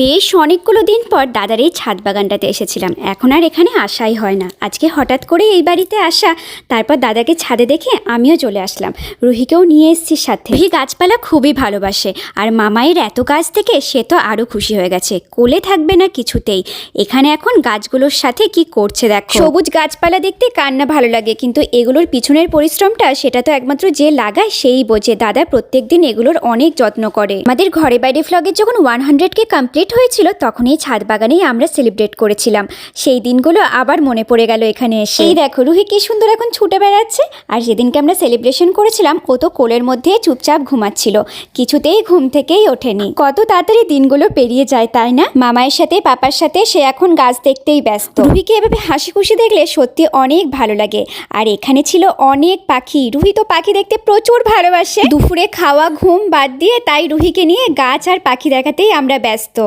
বেশ অনেকগুলো দিন পর দাদার এই ছাদ বাগানটাতে এসেছিলাম। এখন আর এখানে আসাই হয় না। আজকে হঠাৎ করে এই বাড়িতে আসা, তারপর দাদাকে ছাদে দেখে আমিও চলে আসলাম। রুহিকেও নিয়ে এসেছি সাথে। রুহি গাছপালা খুবই ভালোবাসে, আর মামাইয়ের এত গাছ থেকে সে তো আরও খুশি হয়ে গেছে। কোলে থাকবে না কিছুতেই। এখানে এখন গাছগুলোর সাথে কি করছে দেখো। সবুজ গাছপালা দেখতে কার না ভালো লাগে, কিন্তু এগুলোর পিছনের পরিশ্রমটা সেটা তো একমাত্র যে লাগায় সেই বোঝে। দাদা প্রত্যেকদিন এগুলোর অনেক যত্ন করে। আমাদের ঘরে বাইরে ফ্লগের যখন 100K কমপ্লিট হয়েছিল, তখন এই ছাদ বাগানেই আমরা সেলিব্রেট করেছিলাম। সেই দিনগুলো আবার মনে পড়ে গেল এখানে এসে। এই দেখো রুহি কি সুন্দর এখন ছুটে বেড়াচ্ছে। আর যেদিনকে আমরা সেলিব্রেশন করেছিলাম, ও তো কোলের মধ্যে চুপচাপ ঘুমাচ্ছিল, কিছুতেই ঘুম থেকেই ওঠেনি। কত তাড়াতাড়ি দিনগুলো পেরিয়ে যায়, তাই না? মামায়ের সাথে পাপার সাথে সে এখন গাছ দেখতেই ব্যস্ত। রুহিকে এভাবে হাসি খুশি দেখলে সত্যি অনেক ভালো লাগে। আর এখানে ছিল অনেক পাখি। রুহি তো পাখি দেখতে প্রচুর ভালোবাসে। দুপুরে খাওয়া ঘুম বাদ দিয়ে তাই রুহিকে নিয়ে গাছ আর পাখি দেখাতেই আমরা ব্যস্ত।